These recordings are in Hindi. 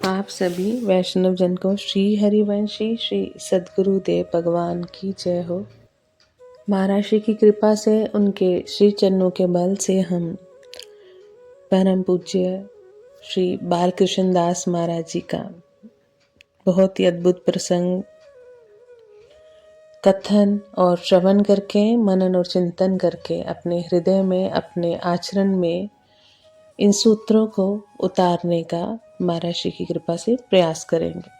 आप सभी वैष्णव जन को श्री हरिवंशी श्री सद्गुरुदेव भगवान की जय हो। महाराज श्री की कृपा से उनके श्री चरणों के बल से हम परम पूज्य श्री बालकृष्ण दास महाराज जी का बहुत ही अद्भुत प्रसंग कथन और श्रवण करके मनन और चिंतन करके अपने हृदय में अपने आचरण में इन सूत्रों को उतारने का महाराज श्री की कृपा से प्रयास करेंगे।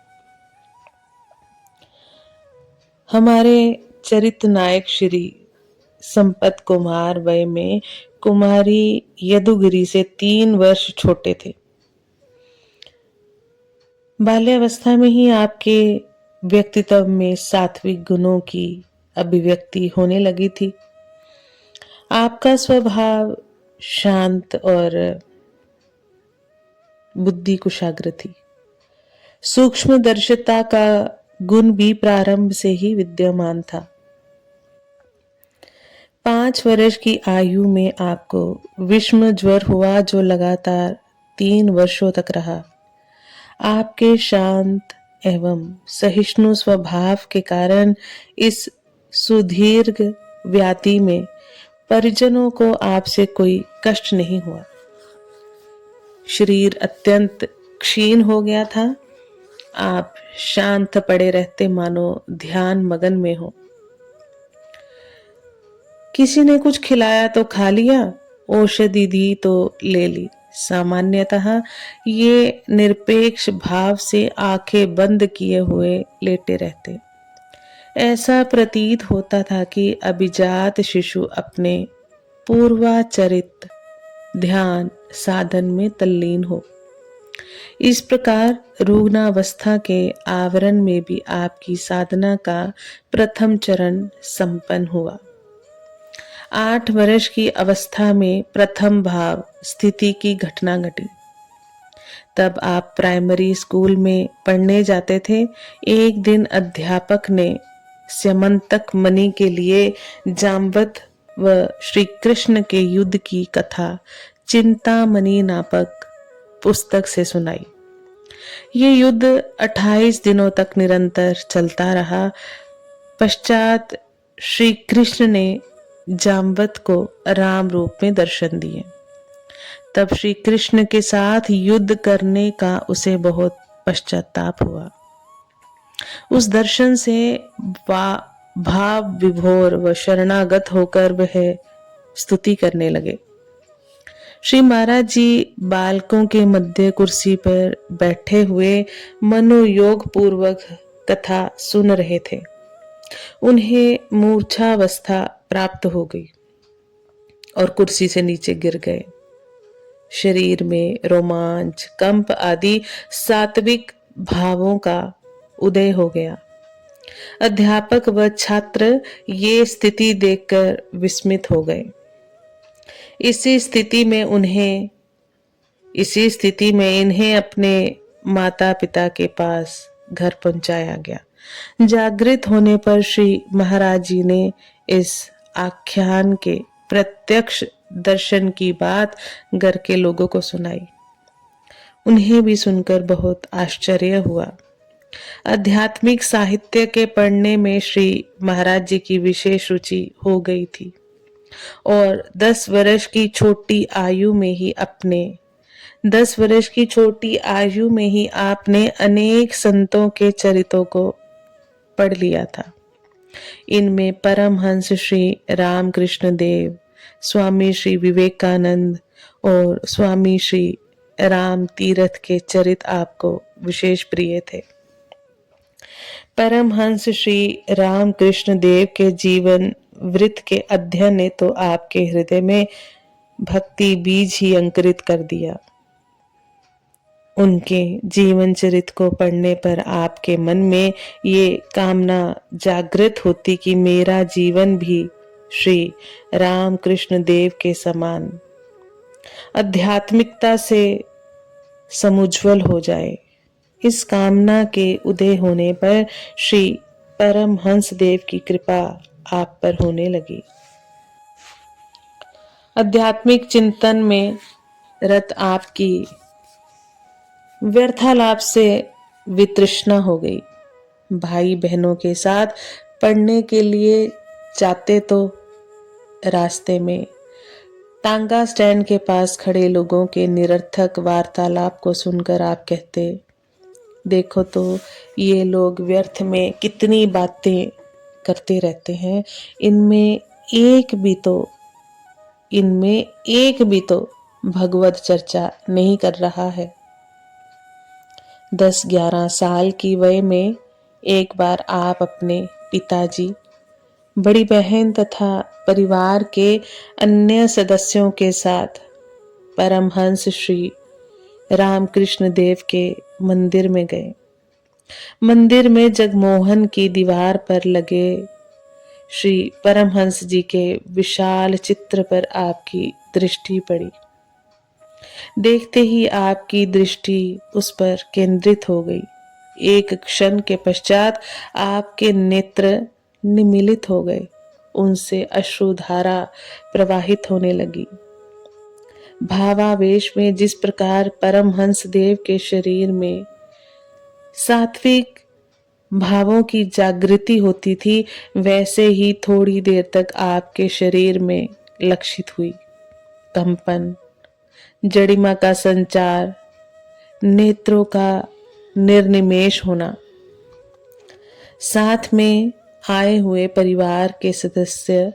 हमारे चरित नायक श्री संपत कुमार वय में कुमारी यदुगिरी से 3 वर्ष छोटे थे। बाल्यावस्था में ही आपके व्यक्तित्व में सात्विक गुणों की अभिव्यक्ति होने लगी थी। आपका स्वभाव शांत और बुद्धि कुशाग्र थी। सूक्ष्म दर्शिता का गुण भी प्रारंभ से ही विद्यमान था। 5 वर्ष की आयु में आपको विषम ज्वर हुआ जो लगातार 3 वर्षों तक रहा। आपके शांत एवं सहिष्णु स्वभाव के कारण इस सुदीर्घ व्याधि में परिजनों को आपसे कोई कष्ट नहीं हुआ। शरीर अत्यंत क्षीण हो गया था। आप शांत पड़े रहते मानो ध्यान मगन में हो। किसी ने कुछ खिलाया तो खा लिया, औषधि दी तो ले ली। सामान्यतः ये निरपेक्ष भाव से आंखें बंद किए हुए लेटे रहते। ऐसा प्रतीत होता था कि अभिजात शिशु अपने पूर्वाचरित ध्यान साधन में तल्लीन हो। इस प्रकार रुग्णावस्था के आवरण में भी आपकी साधना का प्रथम चरण संपन्न हुआ। 8 वर्ष की अवस्था में प्रथम भाव स्थिति की घटना घटी। तब आप प्राइमरी स्कूल में पढ़ने जाते थे। एक दिन अध्यापक ने स्यमंतक मणि के लिए जाम्बवत व श्री कृष्ण के युद्ध की कथा चिंतामणि नामक पुस्तक से सुनाई। ये युद्ध 28 दिनों तक निरंतर चलता रहा। पश्चात श्री कृष्ण ने जाम्बवत को राम रूप में दर्शन दिए। तब श्री कृष्ण के साथ युद्ध करने का उसे बहुत पश्चाताप हुआ। उस दर्शन से भाव विभोर व शरणागत होकर वह स्तुति करने लगे। श्री महाराज जी बालकों के मध्य कुर्सी पर बैठे हुए मनोयोग पूर्वक कथा सुन रहे थे। उन्हें मूर्छावस्था प्राप्त हो गई और कुर्सी से नीचे गिर गए। शरीर में रोमांच, कंप आदि सात्विक भावों का उदय हो गया। अध्यापक व छात्र ये स्थिति देखकर विस्मित हो गए। इसी स्थिति में इन्हें अपने माता पिता के पास घर पहुंचाया गया। जागृत होने पर श्री महाराज जी ने इस आख्यान के प्रत्यक्ष दर्शन की बात घर के लोगों को सुनाई। उन्हें भी सुनकर बहुत आश्चर्य हुआ। आध्यात्मिक साहित्य के पढ़ने में श्री महाराज जी की विशेष रुचि हो गई थी और 10 वर्ष की छोटी आयु में ही आपने अनेक संतों के चरित्रों को पढ़ लिया था। इनमें परमहंस श्री रामकृष्ण देव, स्वामी श्री विवेकानंद और स्वामी श्री राम तीर्थ के चरित्र आपको विशेष प्रिय थे। परमहंस श्री रामकृष्ण देव के जीवन वृत्त के अध्ययन ने तो आपके हृदय में भक्ति बीज ही अंकुरित कर दिया। उनके जीवन चरित्र को पढ़ने पर आपके मन में ये कामना जागृत होती कि मेरा जीवन भी श्री रामकृष्ण देव के समान आध्यात्मिकता से समुज्वल हो जाए। इस कामना के उदय होने पर श्री परमहंस देव की कृपा आप पर होने लगी। आध्यात्मिक चिंतन में रत आपकी व्यर्थालाप से वितृष्णा हो गई। भाई बहनों के साथ पढ़ने के लिए जाते तो रास्ते में टांगा स्टैंड के पास खड़े लोगों के निरर्थक वार्तालाप को सुनकर आप कहते, देखो तो ये लोग व्यर्थ में कितनी बातें करते रहते हैं, एक भी तो इनमें एक भी तो भगवत चर्चा नहीं कर रहा है। 10-11 साल की वय में एक बार आप अपने पिताजी, बड़ी बहन तथा परिवार के अन्य सदस्यों के साथ परमहंस श्री रामकृष्ण देव के मंदिर में गए। मंदिर में जगमोहन की दीवार पर लगे श्री परमहंस जी के विशाल चित्र पर आपकी दृष्टि पड़ी। देखते ही आपकी दृष्टि उस पर केंद्रित हो गई। एक क्षण के पश्चात आपके नेत्र निमीलित हो गए, उनसे अश्रुधारा प्रवाहित होने लगी। भावावेश में जिस प्रकार परमहंस देव के शरीर में सात्विक भावों की जागृति होती थी, वैसे ही थोड़ी देर तक आपके शरीर में लक्षित हुई। कंपन, जड़िमा का संचार, नेत्रों का निर्निमेष होना। साथ में आए हुए परिवार के सदस्य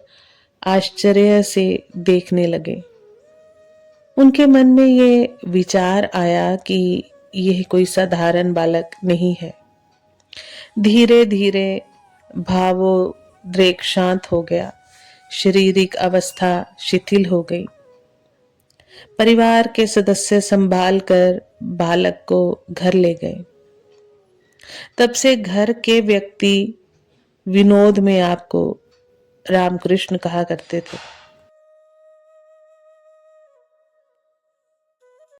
आश्चर्य से देखने लगे। उनके मन में ये विचार आया कि यह कोई साधारण बालक नहीं है। धीरे धीरे भावोद्रेक शांत हो गया, शारीरिक अवस्था शिथिल हो गई। परिवार के सदस्य संभाल कर बालक को घर ले गए। तब से घर के व्यक्ति विनोद में आपको रामकृष्ण कहा करते थे।